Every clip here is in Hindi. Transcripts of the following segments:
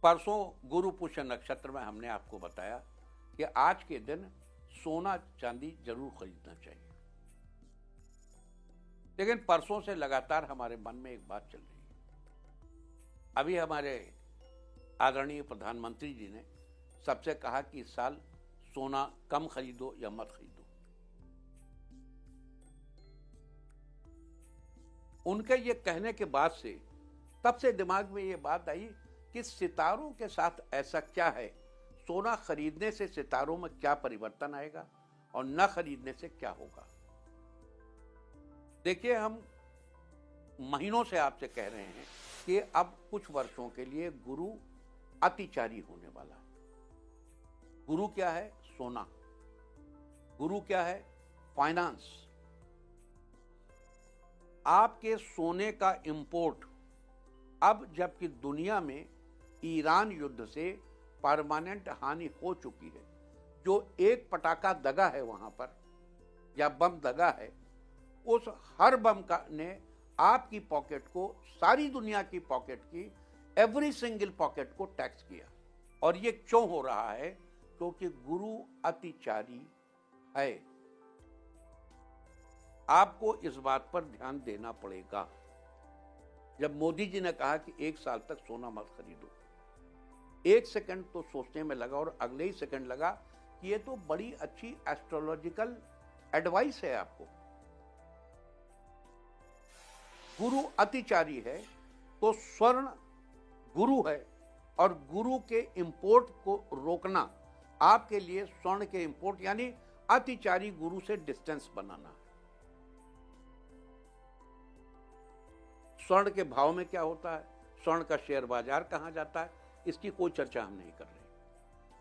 परसों गुरु पुष्य नक्षत्र में हमने आपको बताया कि आज के दिन सोना चांदी जरूर खरीदना चाहिए। लेकिन परसों से लगातार हमारे मन में एक बात चल रही है। अभी हमारे आदरणीय प्रधानमंत्री जी ने सबसे कहा कि इस साल सोना कम खरीदो या मत खरीदो। उनके ये कहने के बाद से तब से दिमाग में ये बात आई कि सितारों के साथ ऐसा क्या है, सोना खरीदने से सितारों में क्या परिवर्तन आएगा और न खरीदने से क्या होगा। देखिए, हम महीनों से आपसे कह रहे हैं कि अब कुछ वर्षों के लिए गुरु अतिचारी होने वाला है। गुरु क्या है? सोना। गुरु क्या है? फाइनेंस। आपके सोने का इंपोर्ट अब, जबकि दुनिया में ईरान युद्ध से परमानेंट हानि हो चुकी है, जो एक पटाखा दगा है वहां पर या बम दगा है, उस हर बम का ने आपकी पॉकेट को, सारी दुनिया की पॉकेट की, एवरी सिंगल पॉकेट को टैक्स किया। और ये क्यों हो रहा है? क्योंकि गुरु अतिचारी है। आपको इस बात पर ध्यान देना पड़ेगा। जब मोदी जी ने कहा कि 1 साल तक सोना मत खरीदो, 1 सेकंड तो सोचने में लगा और अगले ही सेकंड लगा कि ये तो बड़ी अच्छी एस्ट्रोलॉजिकल एडवाइस है आपको। गुरु अतिचारी है तो स्वर्ण गुरु है, और गुरु के इंपोर्ट को रोकना आपके लिए स्वर्ण के इंपोर्ट यानी अतिचारी गुरु से डिस्टेंस बनाना है। स्वर्ण के भाव में क्या होता है, स्वर्ण का शेयर बाजार कहां जाता है, इसकी कोई चर्चा हम नहीं कर रहे।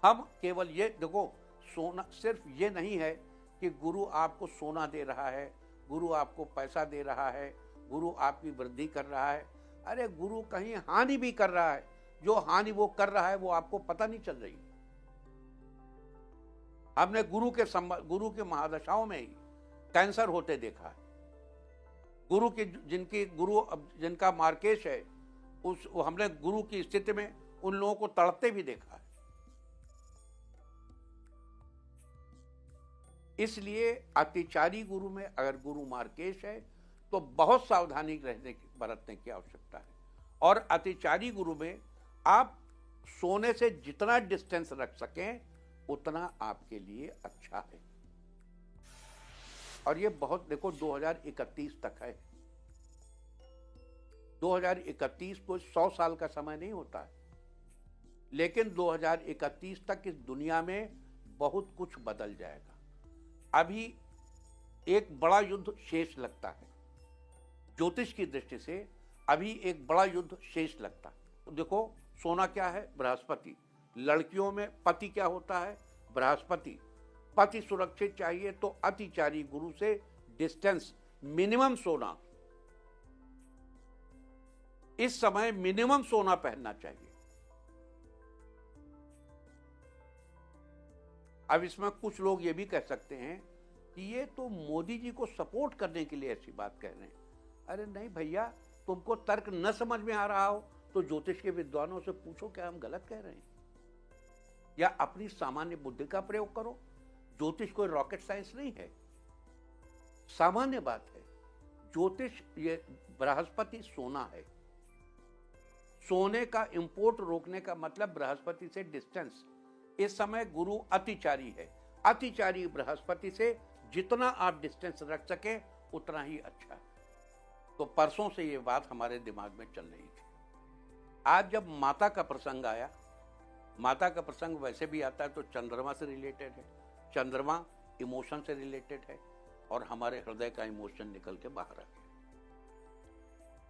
हम केवल ये देखो, सोना सिर्फ ये नहीं है कि गुरु आपको सोना दे रहा है, गुरु आपको पैसा दे रहा है, गुरु आपकी वृद्धि कर रहा है। अरे गुरु कहीं हानि भी कर रहा है। जो हानि वो कर रहा है वो आपको पता नहीं चल रही। हमने गुरु के महादशाओं में ही कैंसर होते देखा है। गुरु की जिनका मार्केश है, हमने गुरु की स्थिति में उन लोगों को तड़पते भी देखा है। इसलिए अतिचारी गुरु में अगर गुरु मार्केश है तो बहुत सावधानी बरतने की आवश्यकता है। और अतिचारी गुरु में आप सोने से जितना डिस्टेंस रख सकें उतना आपके लिए अच्छा है। और ये बहुत, देखो, 2031 तक है। 2031 कोई 100 साल का समय नहीं होता है, लेकिन 2031 तक इस दुनिया में बहुत कुछ बदल जाएगा। अभी एक बड़ा युद्ध शेष लगता है। ज्योतिष की दृष्टि से अभी एक बड़ा युद्ध शेष लगता है। तो देखो, सोना क्या है? बृहस्पति। लड़कियों में पति क्या होता है? बृहस्पति। पति सुरक्षित चाहिए तो अतिचारी गुरु से डिस्टेंस, मिनिमम सोना, इस समय मिनिमम सोना पहनना चाहिए। अब इसमें कुछ लोग ये भी कह सकते हैं कि ये तो मोदी जी को सपोर्ट करने के लिए ऐसी बात कह रहे हैं। अरे नहीं भैया, तुमको तर्क न समझ में आ रहा हो तो ज्योतिष के विद्वानों से पूछो क्या हम गलत कह रहे हैं, या अपनी सामान्य बुद्धि का प्रयोग करो। ज्योतिष कोई रॉकेट साइंस नहीं है, सामान्य बात है। ज्योतिष, ये बृहस्पति सोना है। सोने का इंपोर्ट रोकने का मतलब बृहस्पति से डिस्टेंस। इस समय गुरु अतिचारी है। अतिचारी बृहस्पति से जितना आप डिस्टेंस रख सके उतना ही अच्छा है। तो परसों से ये बात हमारे दिमाग में चल रही थी। आज जब माता का प्रसंग आया, माता का प्रसंग वैसे भी आता है तो चंद्रमा से रिलेटेड है। चंद्रमा इमोशन से रिलेटेड है और हमारे हृदय का इमोशन निकल के बाहर आ गया।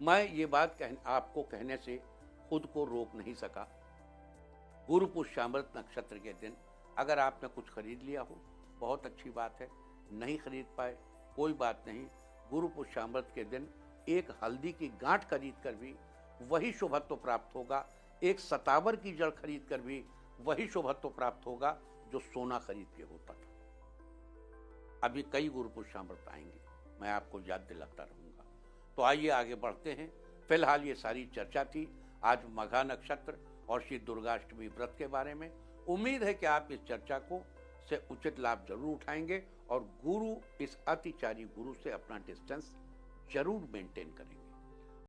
मैं ये बात आपको कहने से खुद को रोक नहीं सका। गुरु पुष्यामृत नक्षत्र के दिन अगर आपने कुछ खरीद लिया हो, बहुत अच्छी बात है। नहीं खरीद पाए, कोई बात नहीं। गुरु पुष्यामृत के दिन एक हल्दी की गांठ खरीद कर भी वही शुभत्व प्राप्त होगा। एक सतावर की जड़ खरीद कर भी वही शुभत्व प्राप्त होगा जो सोना खरीद के होता था। अभी कई गुरु पुष्यामृत आएंगे, मैं आपको याद दिलाता रहूंगा। तो आइए आगे बढ़ते हैं। फिलहाल ये सारी चर्चा थी आज मघा नक्षत्र और श्री दुर्गाष्टमी व्रत के बारे में। उम्मीद है कि आप इस चर्चा को से उचित लाभ जरूर उठाएंगे और गुरु, इस अतिचारी गुरु से अपना डिस्टेंस जरूर मेंटेन करेंगे।